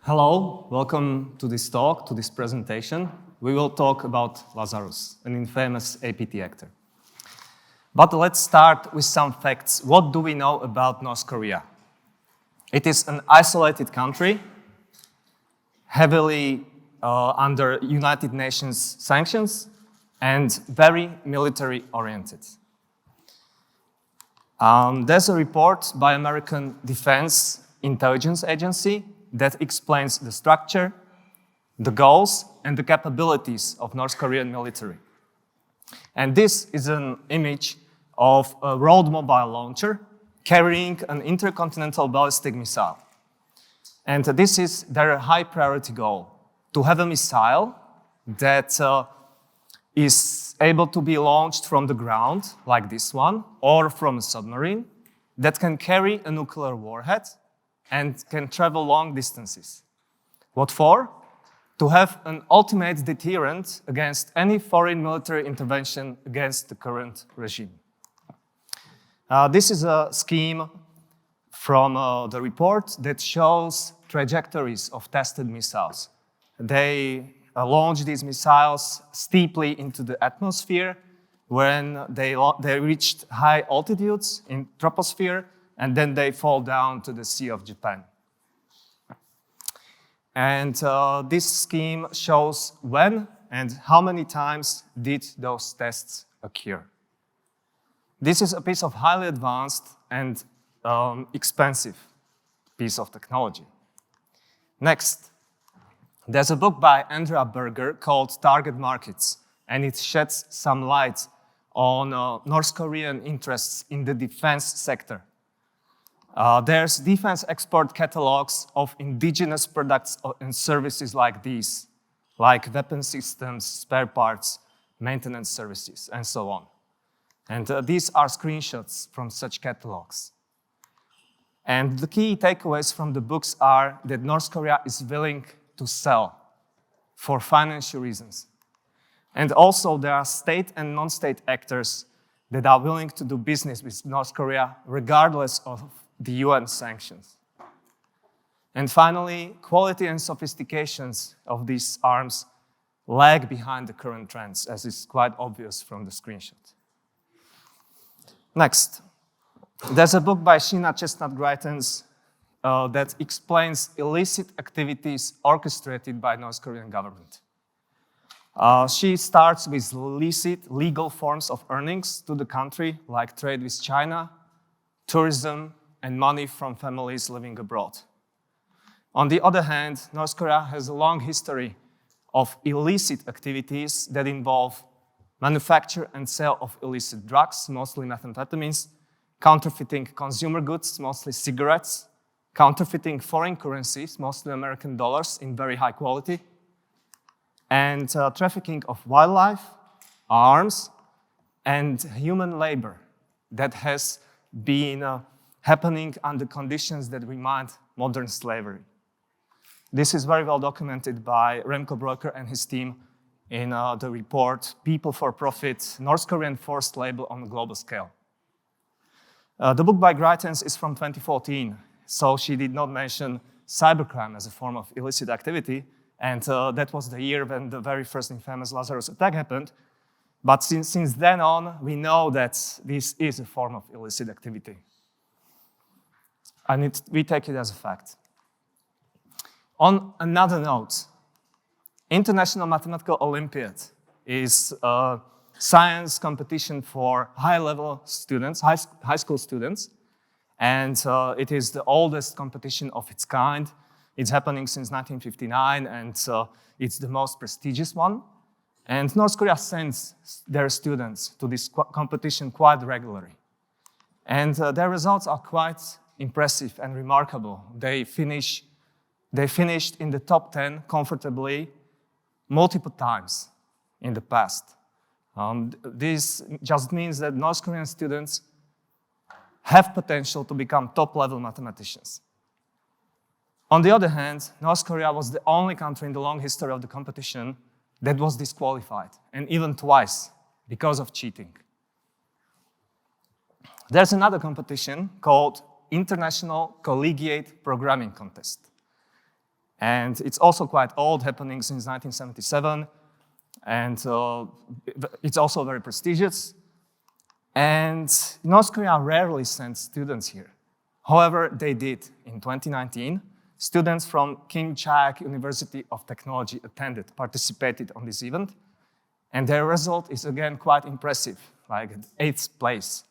Hello, welcome to this talk, to this presentation. We will talk about Lazarus, an infamous APT actor. But let's start with some facts. What do we know about North Korea? It is an isolated country, heavily under United Nations sanctions, and very military-oriented. There's a report by American Defense Intelligence Agency that explains the structure, the goals, and the capabilities of North Korean military. And this is an image of a road mobile launcher carrying an intercontinental ballistic missile. And this is their high priority goal, to have a missile that is able to be launched from the ground, like this one, or from a submarine, that can carry a nuclear warhead and can travel long distances. What for? To have an ultimate deterrent against any foreign military intervention against the current regime. This is a scheme from the report that shows trajectories of tested missiles. They launch these missiles steeply into the atmosphere when they reached high altitudes in troposphere, and then they fall down to the Sea of Japan. And this scheme shows when and how many times did those tests occur. This is a piece of highly advanced and expensive piece of technology. Next, there's a book by Andrea Berger called Target Markets, and it sheds some light on North Korean interests in the defense sector. There's defense export catalogs of indigenous products and services like these, like weapon systems, spare parts, maintenance services, and so on. And these are screenshots from such catalogs. And the key takeaways from the books are that North Korea is willing to sell for financial reasons. And also there are state and non-state actors that are willing to do business with North Korea regardless of the UN sanctions. And finally, quality and sophistications of these arms lag behind the current trends, as is quite obvious from the screenshot. Next, there's a book by Sheena Chestnut-Greitens that explains illicit activities orchestrated by North Korean government. She starts with illicit, legal forms of earnings to the country, like trade with China, tourism, and money from families living abroad. On the other hand, North Korea has a long history of illicit activities that involve manufacture and sale of illicit drugs, mostly methamphetamines, counterfeiting consumer goods, mostly cigarettes, counterfeiting foreign currencies, mostly American dollars in very high quality, and trafficking of wildlife, arms, and human labor that has been happening under conditions that remind modern slavery. This is very well documented by Remco Breuker and his team in the report, People for Profit, North Korean Forced Labor on a Global Scale. The book by Greitens is from 2014, so she did not mention cybercrime as a form of illicit activity, and that was the year when the very first infamous Lazarus attack happened. But since then on, we know that this is a form of illicit activity. And we take it as a fact. On another note, International Mathematical Olympiad is a science competition for high-level students, high school students, and it is the oldest competition of its kind. It's happening since 1959, and it's the most prestigious one. And North Korea sends their students to this competition quite regularly. And their results are quite impressive and remarkable. They finished in the top 10 comfortably multiple times in the past. This just means that North Korean students have potential to become top-level mathematicians. On the other hand, North Korea was the only country in the long history of the competition that was disqualified, and even twice, because of cheating. There's another competition called International Collegiate Programming Contest. And it's also quite old, happening since 1977. And it's also very prestigious. And North Korea rarely sends students here. However, they did in 2019. Students from Kim Chaek University of Technology participated on this event. And their result is again quite impressive, like 8th place.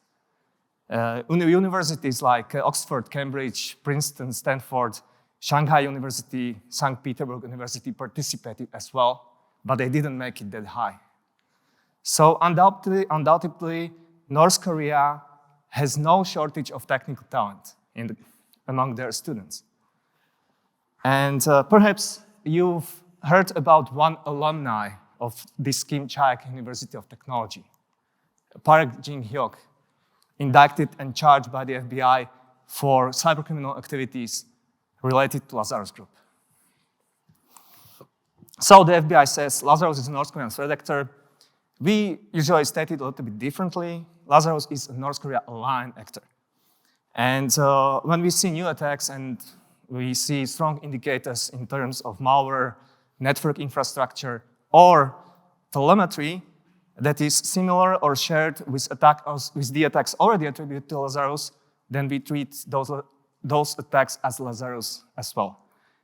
Universities like Oxford, Cambridge, Princeton, Stanford, Shanghai University, St. Petersburg University participated as well, but they didn't make it that high. So undoubtedly, North Korea has no shortage of technical talent among their students. And perhaps you've heard about one alumni of this Kim Chaek University of Technology, Park Jin-hyuk, indicted and charged by the FBI for cybercriminal activities related to Lazarus Group. So the FBI says Lazarus is a North Korean threat actor. We usually state it a little bit differently. Lazarus is a North Korea aligned actor. And when we see new attacks and we see strong indicators in terms of malware, network infrastructure, or telemetry that is similar or shared with the attacks already attributed to Lazarus, then we treat those attacks as Lazarus as well.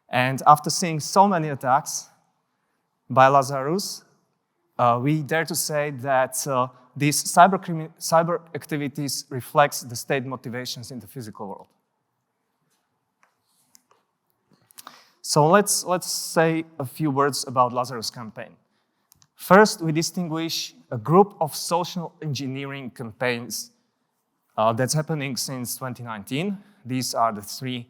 And after seeing so many attacks by Lazarus, we dare to say that these cyber activities reflects the state motivations in the physical world. So let's say a few words about Lazarus campaign. First, we distinguish a group of social engineering campaigns that's happening since 2019. These are the three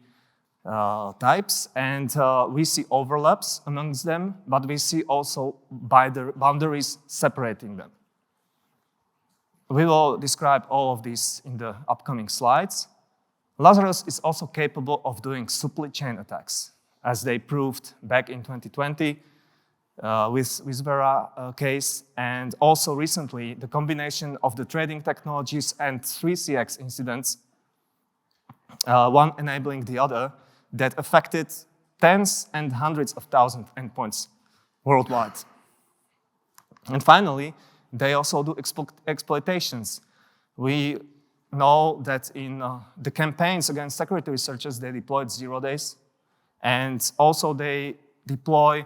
types, and we see overlaps amongst them, but we see also boundaries separating them. We will describe all of this in the upcoming slides. Lazarus is also capable of doing supply chain attacks, as they proved back in 2020 with Vera case, and also recently the combination of the trading technologies and 3CX incidents, one enabling the other, that affected tens and hundreds of thousands of endpoints worldwide. And finally, they also do exploitations. We know that in the campaigns against security researchers, they deployed 0 days, and also they deploy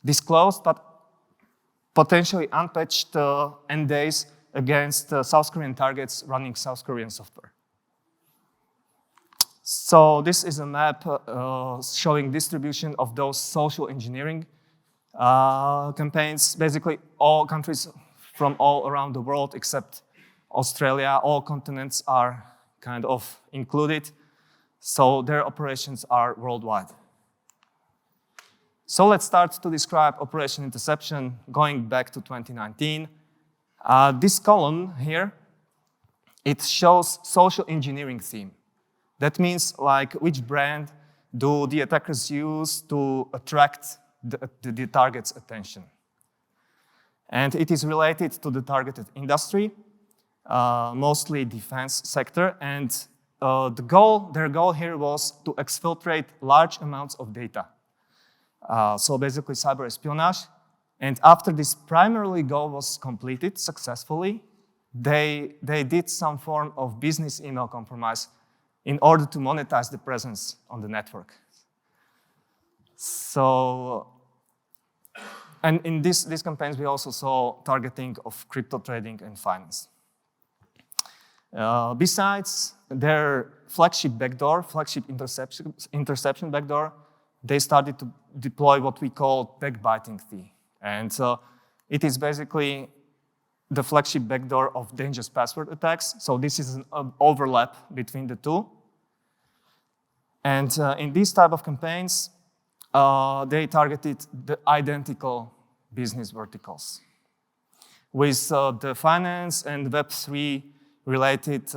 disclosed but potentially unpatched end days against South Korean targets running South Korean software. So this is a map showing distribution of those social engineering campaigns. Basically, all countries from all around the world except Australia, all continents are kind of included. So their operations are worldwide. So let's start to describe Operation Interception going back to 2019. This column here, it shows social engineering theme. That means like which brand do the attackers use to attract the target's attention. And it is related to the targeted industry, mostly defense sector. And their goal here was to exfiltrate large amounts of data. So basically cyber espionage. And after this primary goal was completed successfully, they did some form of business email compromise in order to monetize the presence on the network. So, and in these campaigns, we also saw targeting of crypto trading and finance. Besides their flagship interception backdoor, they started to deploy what we call backbiting fee. And it is basically the flagship backdoor of dangerous password attacks. So this is an overlap between the two. And in these type of campaigns, they targeted the identical business verticals with the finance and Web3 related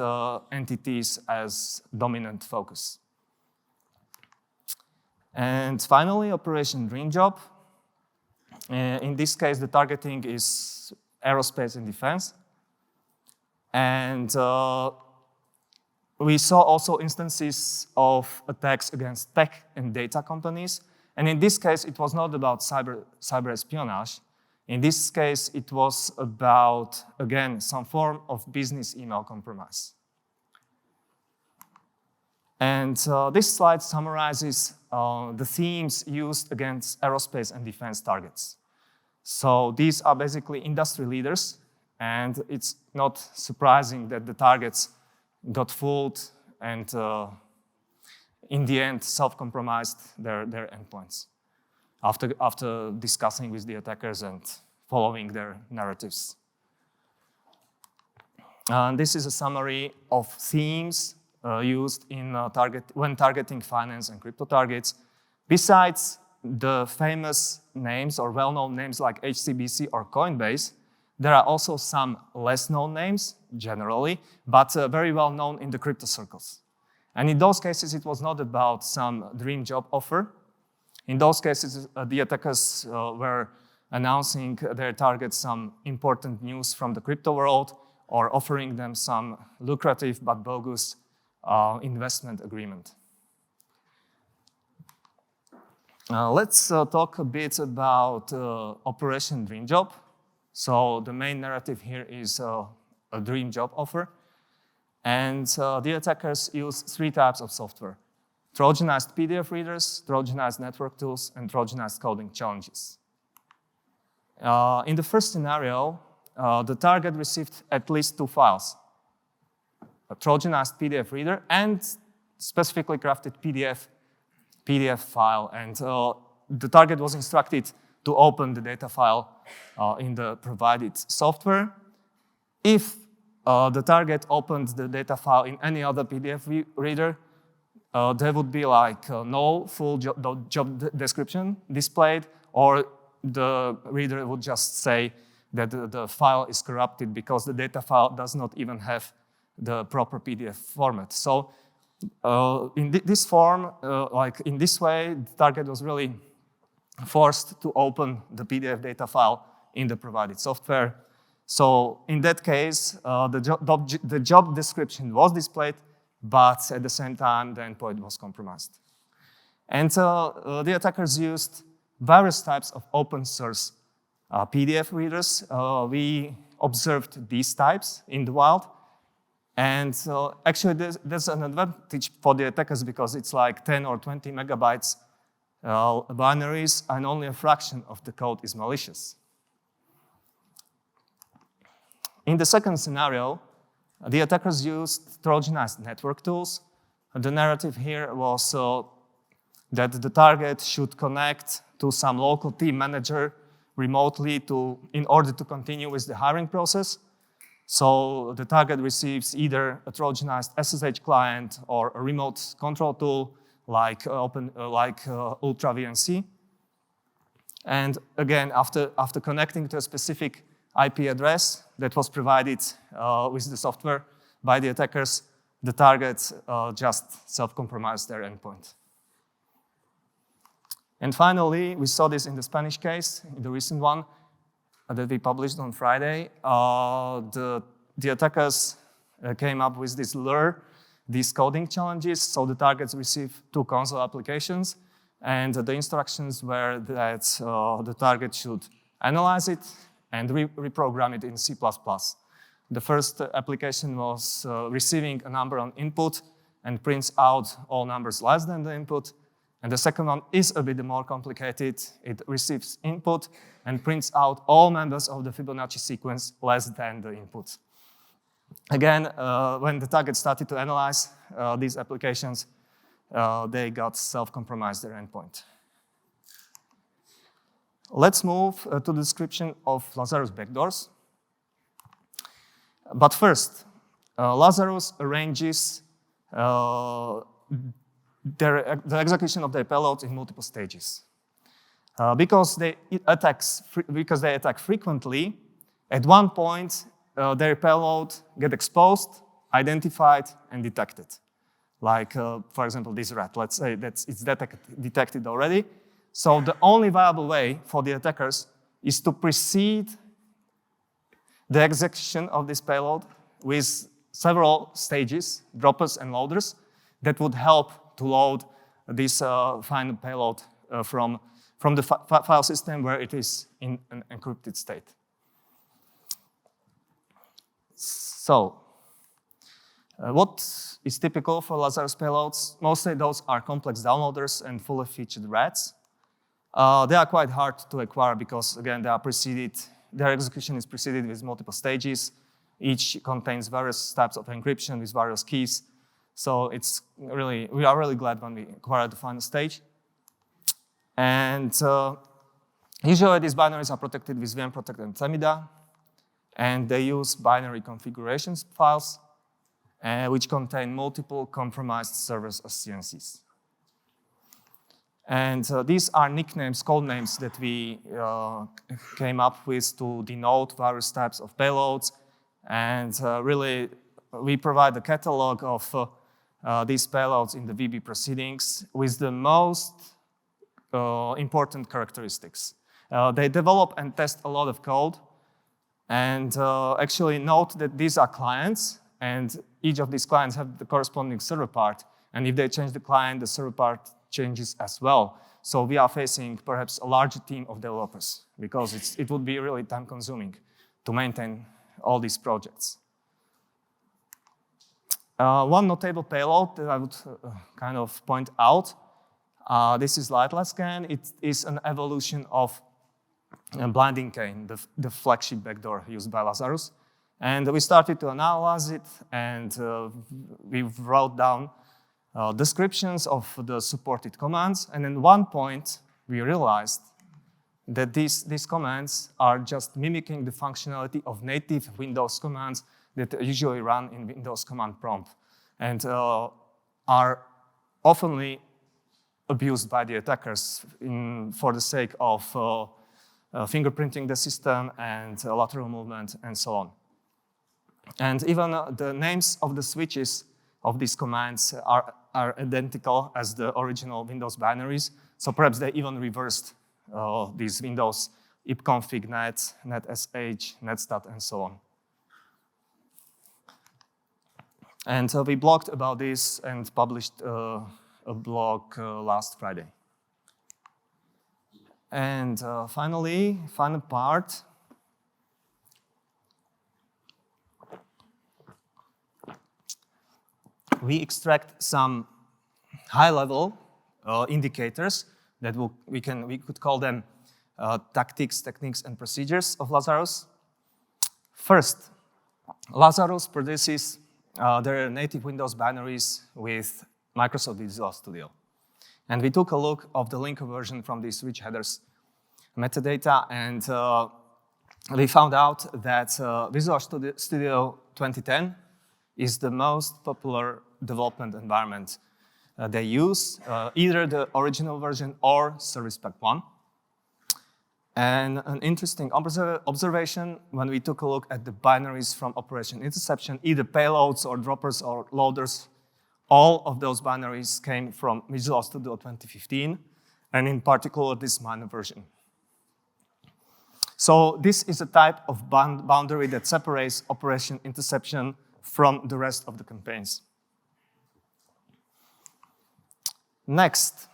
entities as dominant focus. And finally, Operation Dream Job. In this case, the targeting is aerospace and defense. And we saw also instances of attacks against tech and data companies. And in this case, it was not about cyber espionage. In this case, it was about, again, some form of business email compromise. And this slide summarizes the themes used against aerospace and defense targets. So these are basically industry leaders, and it's not surprising that the targets got fooled and in the end self-compromised their endpoints after discussing with the attackers and following their narratives. And this is a summary of themes used in when targeting finance and crypto targets. Besides the famous names or well-known names like HSBC or Coinbase, there are also some less known names, generally, but very well known in the crypto circles. And in those cases, it was not about some dream job offer. In those cases, the attackers were announcing their targets some important news from the crypto world or offering them some lucrative but bogus investment agreement. Let's talk a bit about Operation Dream Job. So the main narrative here is a dream job offer. And the attackers use three types of software: Trojanized PDF readers, Trojanized network tools, and Trojanized coding challenges. In the first scenario, the target received at least two files: a Trojanized PDF reader and specifically crafted PDF file. And the target was instructed to open the data file in the provided software. If the target opened the data file in any other PDF reader, there would be like no full job description displayed, or the reader would just say that the file is corrupted because the data file does not even have the proper PDF format. So in this form, like in this way, the target was really forced to open the PDF data file in the provided software. So in that case, the job description was displayed, but at the same time, the endpoint was compromised. And the attackers used various types of open source PDF readers. We observed these types in the wild. And actually, there's an advantage for the attackers because it's like 10 or 20 megabytes binaries, and only a fraction of the code is malicious. In the second scenario, the attackers used Trojanized network tools. The narrative here was that the target should connect to some local team manager remotely in order to continue with the hiring process. So the target receives either a Trojanized SSH client or a remote control tool like Ultra VNC. And again, after connecting to a specific IP address that was provided with the software by the attackers, the target just self-compromised their endpoint. And finally, we saw this in the Spanish case, in the recent one that we published on Friday. The attackers came up with this lure, these coding challenges. So the targets received two console applications, and the instructions were that the target should analyze it and reprogram it in C++. The first application was receiving a number on input and prints out all numbers less than the input. And the second one is a bit more complicated. It receives input and prints out all members of the Fibonacci sequence less than the input. Again, when the target started to analyze these applications, they got self-compromised their endpoint. Let's move to the description of Lazarus backdoors. But first, Lazarus arranges the execution of their payloads in multiple stages. Because they attack frequently, at one point, their payload get exposed, identified, and detected. Like, for example, this rat. Let's say that it's detected already. So the only viable way for the attackers is to precede the execution of this payload with several stages, droppers and loaders, that would help to load this final payload from the file system where it is in an encrypted state. So, what is typical for Lazarus payloads? Mostly those are complex downloaders and fully featured RADs. They are quite hard to acquire because, again, their execution is preceded with multiple stages. Each contains various types of encryption with various keys. So we are really glad when we acquire the final stage. And usually these binaries are protected with VM-protected and Temida, and they use binary configurations files, which contain multiple compromised servers as CNCs. And these are nicknames, code names that we came up with to denote various types of payloads. And really, we provide a catalog of these payloads in the VB proceedings with the most important characteristics. They develop and test a lot of code. And actually note that these are clients, and each of these clients have the corresponding server part. And if they change the client, the server part changes as well. So we are facing perhaps a larger team of developers because it would be really time-consuming to maintain all these projects. One notable payload that I would kind of point out, this is LightLineScan. It is an evolution of blinding cane, the flagship backdoor used by Lazarus. And we started to analyze it, and we wrote down descriptions of the supported commands. And at one point, we realized that these commands are just mimicking the functionality of native Windows commands that usually run in Windows command prompt and are often abused by the attackers for the sake of fingerprinting the system and lateral movement and so on. And even the names of the switches of these commands are identical as the original Windows binaries. So perhaps they even reversed these Windows ipconfig net, netsh, netstat, and so on. And we blogged about this and published a blog last Friday. And finally, final part. We extract some high-level indicators that we could call them tactics, techniques, and procedures of Lazarus. First, Lazarus produces their native Windows binaries with Microsoft Visual Studio. And we took a look of the linker version from the switch headers metadata, and we found out that Visual Studio 2010 is the most popular development environment they use, either the original version or Service Pack 1. And an interesting observation when we took a look at the binaries from Operation Interception, either payloads or droppers or loaders, all of those binaries came from Visual Studio 2015, and in particular this minor version. So this is a type of boundary that separates Operation Interception from the rest of the campaigns. Next,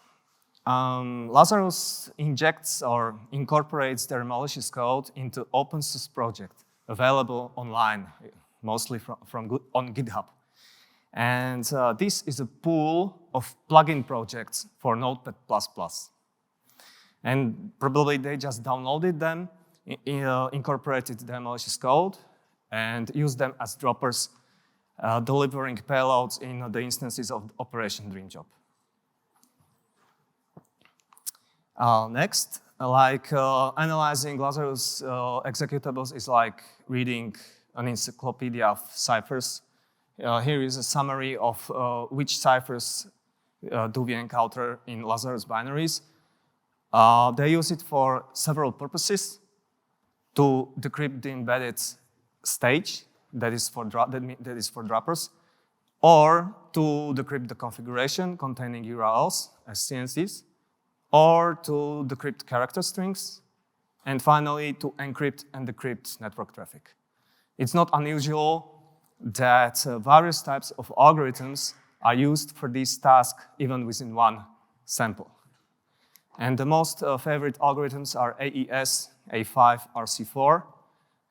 Lazarus injects or incorporates their malicious code into OpenSSL project, available online, mostly on GitHub. And this is a pool of plugin projects for Notepad++. And probably they just downloaded them, incorporated their malicious code, and used them as droppers, delivering payloads in the instances of Operation Dreamjob. Next, analyzing Lazarus executables is like reading an encyclopedia of ciphers. Here is a summary of which ciphers do we encounter in Lazarus binaries. They use it for several purposes: to decrypt the embedded stage, that is for droppers, or to decrypt the configuration containing URLs as CNCs, or to decrypt character strings, and finally to encrypt and decrypt network traffic. It's not unusual that various types of algorithms are used for this task even within one sample. And the most favorite algorithms are AES, A5, RC4,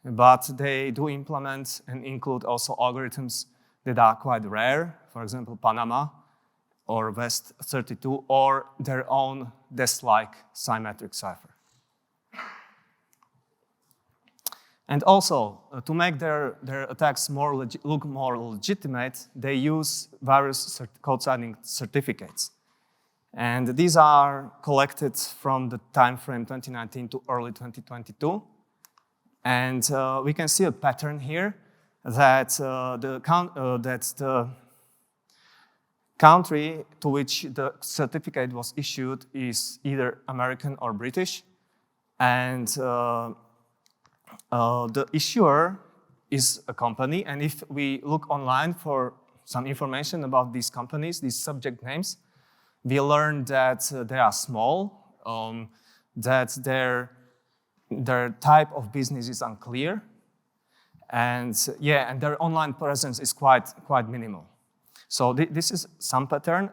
but they do implement and include also algorithms that are quite rare, for example, Panama or West32, or their own DES-like symmetric cipher. And also, to make their attacks look more legitimate, they use various code signing certificates. And these are collected from the time frame 2019 to early 2022. And we can see a pattern here that the country to which the certificate was issued is either American or British. And the issuer is a company. And if we look online for some information about these companies, these subject names, we learn that they are small, that their type of business is unclear, and their online presence is quite minimal. So this is some pattern,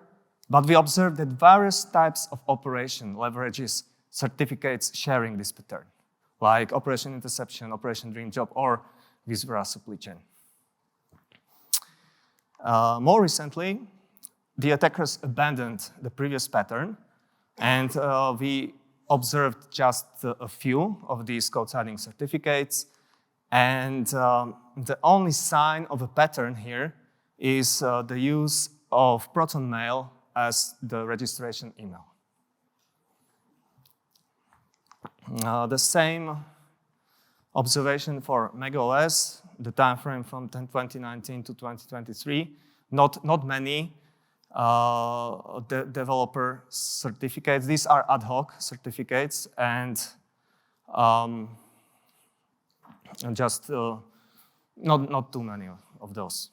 but we observe that various types of operation leverages certificates sharing this pattern, like operation interception, operation dream job, or vice-versa supply chain. More recently, the attackers abandoned the previous pattern, and we observed just a few of these code signing certificates. And the only sign of a pattern here is the use of Proton Mail as the registration email. The same observation for macOS, the time frame from 2019 to 2023, not many developer certificates. These are ad hoc certificates, and just not too many of those.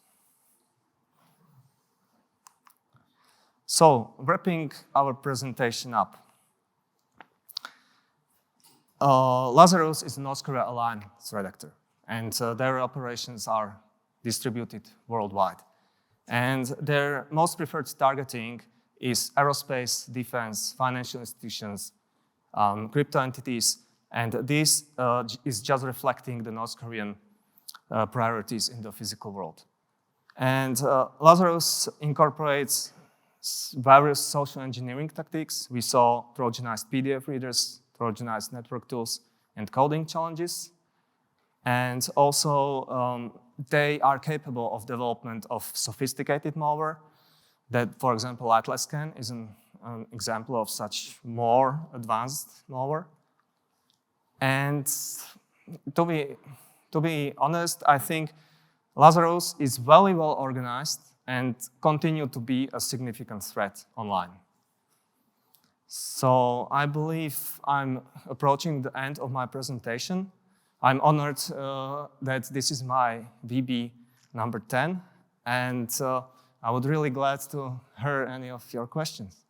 So, wrapping our presentation up. Lazarus is a North Korea-aligned threat actor, and their operations are distributed worldwide. And their most preferred targeting is aerospace, defense, financial institutions, crypto entities, and this is just reflecting the North Korean priorities in the physical world. And Lazarus incorporates various social engineering tactics. We saw Trojanized PDF readers, Trojanized network tools, and coding challenges. And also, they are capable of development of sophisticated malware. That, for example, AtlasScan is an example of such more advanced malware. And to be honest, I think Lazarus is very well organized and continue to be a significant threat online. So I believe I'm approaching the end of my presentation. I'm honored that this is my VB number 10, and I would really glad to hear any of your questions.